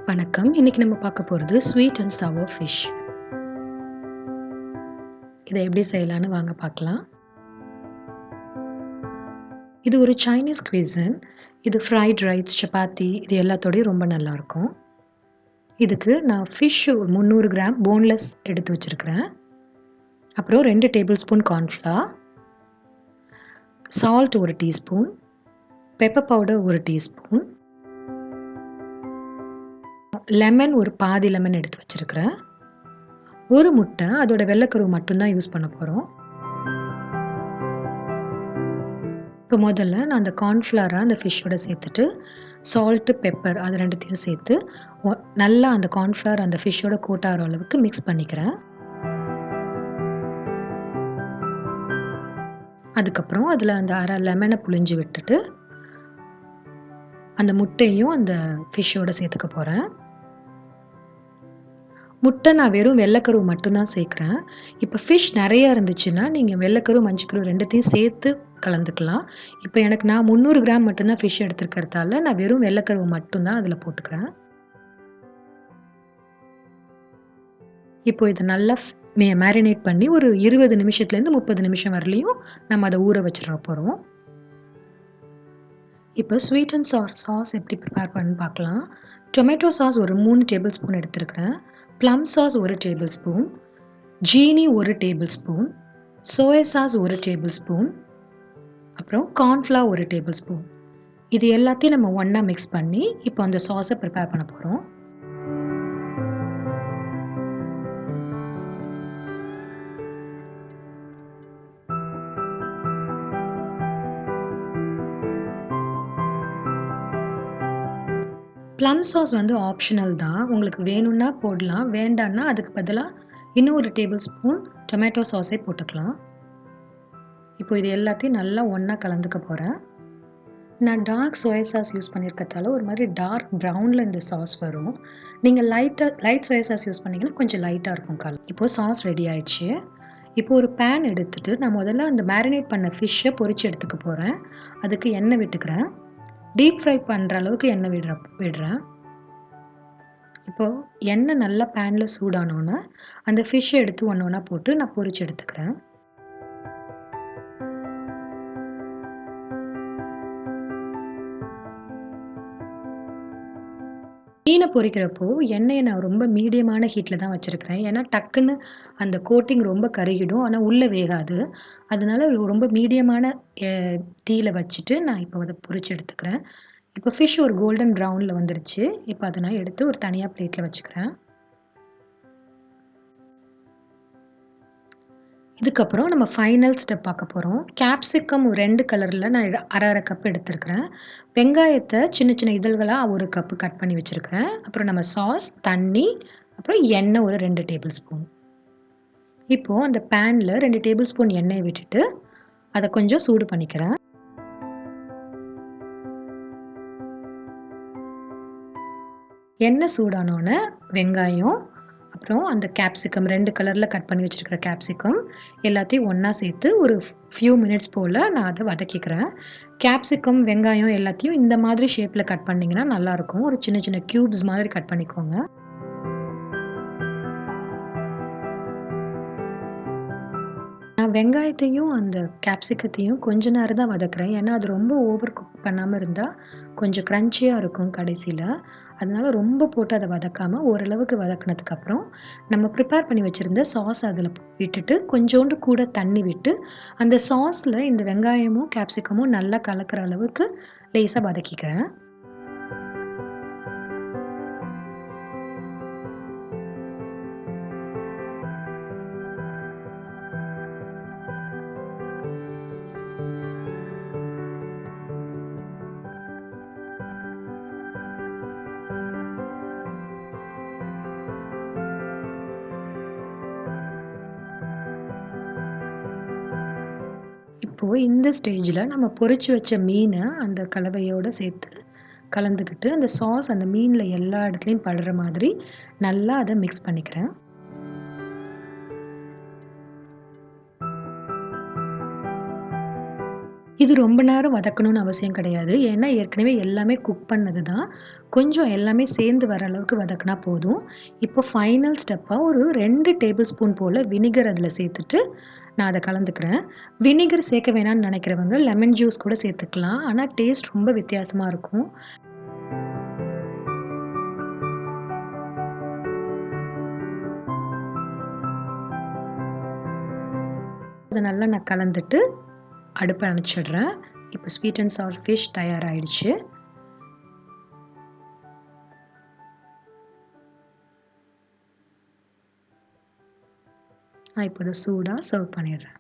வணக்கம். இன்னைக்கு நம்ம பார்க்க போறது ஸ்வீட் அண்ட் சவர் ஃபிஷ். இத எப்படி செய்யலான்னு வாங்க பார்க்கலாம். இது ஒரு சைனீஸ் cuisine. இது ஃப்ரைட் ரைஸ், சப்பாத்தி இது எல்லாத்தோடயும் ரொம்ப நல்லாருக்கும். இதுக்கு நான் ஃபிஷ் 300 கிராம் போன்லெஸ் எடுத்து வச்சிருக்கிறேன். அப்புறம் 2 table spoon cornflour, salt 1 teaspoon, pepper powder 1 teaspoon, lemon ஒரு பாதி லெமன் எடுத்து வச்சிருக்கிறேன். ஒரு முட்டை, அதோட வெள்ளைக்கரு மட்டும் தான் யூஸ் பண்ண போறோம். இப்போ முதல்ல நான் அந்த கார்ன்ஃப்ளவரை அந்த ஃபிஷ்ஷோட சேர்த்துட்டு, சால்ட்டு, பெப்பர் அது 2த்தையும் சேர்த்து நல்லா அந்த கார்ன்ஃப்ளவர் அந்த ஃபிஷ்ஷோட கோட் ஆகுற அளவுக்கு மிக்ஸ் பண்ணிக்கிறேன். அதுக்கப்புறம் அதில் அந்த அரை லெமனை புழிஞ்சு விட்டுட்டு, அந்த முட்டையும் அந்த ஃபிஷ்ஷோட சேர்த்துக்க போகிறேன். முட்டை நான் வெறும் வெள்ளைக்கரு மட்டும் தான் சேர்க்குறேன். இப்போ ஃபிஷ் நிறையா இருந்துச்சுன்னா, நீங்கள் வெள்ளைக்கரு, மஞ்சக்கரு 2த்தையும் சேர்த்து கலந்துக்கலாம். இப்போ நான் 300 கிராம் மட்டும் தான் ஃபிஷ் எடுத்துருக்கிறதால, நான் வெறும் வெள்ளைக்கரு மட்டும் தான் அதில போட்டுக்கிறேன். இப்போ இத நல்லா மேரினேட் பண்ணி ஒரு 20 நிமிஷத்துலேருந்து 30 நிமிஷம் வரலையும் நம்ம அத ஊற வச்சிட போறோம். இப்போ ஸ்வீட் அண்ட் சாஸ் எப்படி ப்ரிப்பேர் பண்ணணும்னு பார்க்கலாம். டொமேட்டோ சாஸ் ஒரு 3 டேபிள் ஸ்பூன் எடுத்துருக்கிறேன். ப்ளம் சாஸ் 1 டேபிள் ஸ்பூன், ஜீனி 1 table spoon, soya sauce 1 table spoon, அப்புறம் கார்ன்ஃப்ளவர் 1 டேபிள் ஸ்பூன். இது எல்லாத்தையும் நம்ம ஒண்ணா மிக்ஸ் பண்ணி இப்போ அந்த சாஸை ப்ரிப்பேர் பண்ண போறோம். ப்ளம் சாஸ் வந்து ஆப்ஷனல் தான். உங்களுக்கு வேணும்னா போடலாம். வேண்டான்னா அதுக்கு பதிலா இன்னும் 1 டேபிள் ஸ்பூன் டொமேட்டோ சாஸே போட்டுக்கலாம். இப்போ இது எல்லாத்தையும் நல்லா ஒண்ணா கலந்துக்க போறேன். நான் டார்க் சோயா சாஸ் யூஸ் பண்ணியிருக்கிறதால ஒரு மாதிரி டார்க் ப்ரவுனில் இந்த சாஸ் வரும். நீங்கள் லைட் சோயா சாஸ் யூஸ் பண்ணீங்கன்னா கொஞ்சம் லைட்டாக இருக்கும் கலர். இப்போ சாஸ் ரெடி ஆயிடுச்சு. இப்போ ஒரு பேன் எடுத்துட்டு நான் முதல்ல அந்த மேரினேட் பண்ண ஃபிஷ்ஷை பொரிச்சு எடுத்துக்க போகிறேன். அதுக்கு எண்ணெய் விட்டுக்கிறேன். டீப் ஃப்ரை பண்ணுற அளவுக்கு எண்ணெய் விடுறேன். இப்போ எண்ணெய் நல்லா பேனில் சூடானோன்னே அந்த ஃபிஷ்ஷை எடுத்து ஒன்று ஒன்றா போட்டு நான் பொரிச்சு எடுத்துக்கிறேன். மீனை பொரிக்கிறப்போ எண்ணெயை நான் ரொம்ப மீடியமான ஹீட்டில் தான் வச்சுருக்கிறேன். ஏன்னா டக்குன்னு அந்த கோட்டிங் ரொம்ப கருகிடும். ஆனால் உள்ளே வேகாது. அதனால ரொம்ப மீடியமான தீயில வச்சுட்டு நான் இப்போ அதை பொரிச்சு எடுத்துக்கிறேன். இப்போ ஃபிஷ் ஒரு கோல்டன் ப்ரவுனில் வந்துருச்சு. இப்போ அதை நான் எடுத்து ஒரு தனியாக பிளேட்டில் வச்சுக்கிறேன். இதுக்கப்புறம் நம்ம ஃபைனல் ஸ்டெப் பார்க்க போகிறோம். கேப்சிகம் 2 கலரில் நான் அரை கப் எடுத்துருக்கிறேன். வெங்காயத்தை சின்ன சின்ன இதழ்களாக 1 கப்பு கட் பண்ணி வச்சுருக்கிறேன். அப்புறம் நம்ம சாஸ், தண்ணி, அப்புறம் எண்ணெய் ஒரு 2 டேபிள் ஸ்பூன். இப்போது அந்த பேனில் 2 டேபிள் ஸ்பூன் எண்ணெயை விட்டுட்டு அதை கொஞ்சம் சூடு பண்ணிக்கிறேன். எண்ணெய் சூடானோன்னே வெங்காயம், அப்புறம் அந்த கேப்சிகம் 2 கலரில் கட் பண்ணி வச்சுருக்கிற கேப்சிகம் எல்லாத்தையும் ஒன்றா சேர்த்து ஒரு ஃபியூ மினிட்ஸ் போல் நான் அதை வதக்கிக்கிறேன். கேப்சிகம், வெங்காயம் எல்லாத்தையும் இந்த மாதிரி ஷேப்பில் கட் பண்ணிங்கன்னா நல்லாயிருக்கும். ஒரு சின்ன சின்ன க்யூப்ஸ் மாதிரி கட் பண்ணிக்கோங்க. நான் வெங்காயத்தையும் அந்த கேப்சிகத்தையும் கொஞ்ச நேரம் தான் வதக்குறேன். ஏன்னா அது ரொம்ப ஓவர் குக் பண்ணாமல் இருந்தால் கொஞ்சம் க்ரன்ச்சியாக இருக்கும் கடைசியில். அதனால ரொம்ப போட்டு அதை வதக்காமல் ஓரளவுக்கு வதக்குனதுக்கப்புறம் நம்ம ப்ரிப்பேர் பண்ணி வச்சுருந்த சாஸ் அதில் விட்டுட்டு கொஞ்சோண்டு கூட தண்ணி விட்டு அந்த சாஸில் இந்த வெங்காயமும் கேப்சிகமும் நல்லா கலக்கிற அளவுக்கு லேசாக வதக்கிக்கிறேன். இப்போ இந்த ஸ்டேஜில் நம்ம பொரிச்சு வச்ச மீனை அந்த கலவையோடு சேர்த்து கலந்துக்கிட்டு அந்த சாஸ் அந்த மீனில் எல்லா இடத்துலையும் படுற மாதிரி நல்லா அதை மிக்ஸ் பண்ணிக்கிறேன். இது ரொம்ப நேரம் வதக்கணும்னு அவசியம் கிடையாது. ஏன்னா ஏற்கனவே எல்லாமே குக் பண்ணது தான். கொஞ்சம் எல்லாமே சேர்ந்து வர அளவுக்கு வதக்குனா போதும். இப்போ ஃபைனல் ஸ்டெப்பா ஒரு 2 டேபிள் ஸ்பூன் போல வினிகர் அதில சேர்த்துட்டு, நான் அத கலந்துக்கிறேன். வினிகர் சேர்க்க வேணான்னு நினைக்கிறவங்க லெமன் ஜூஸ் கூட சேர்த்துக்கலாம். ஆனா டேஸ்ட் ரொம்ப வித்தியாசமா இருக்கும். அத நல்லா நான் கலந்துட்டு அடுப்ப அணைச்சிடுறேன். இப்போ ஸ்வீட் அண்ட் சவர் ஃபிஷ் தயாராகிடுச்சு. நான் இப்போ இத சூடா சர்வ் பண்ணிடுறேன்.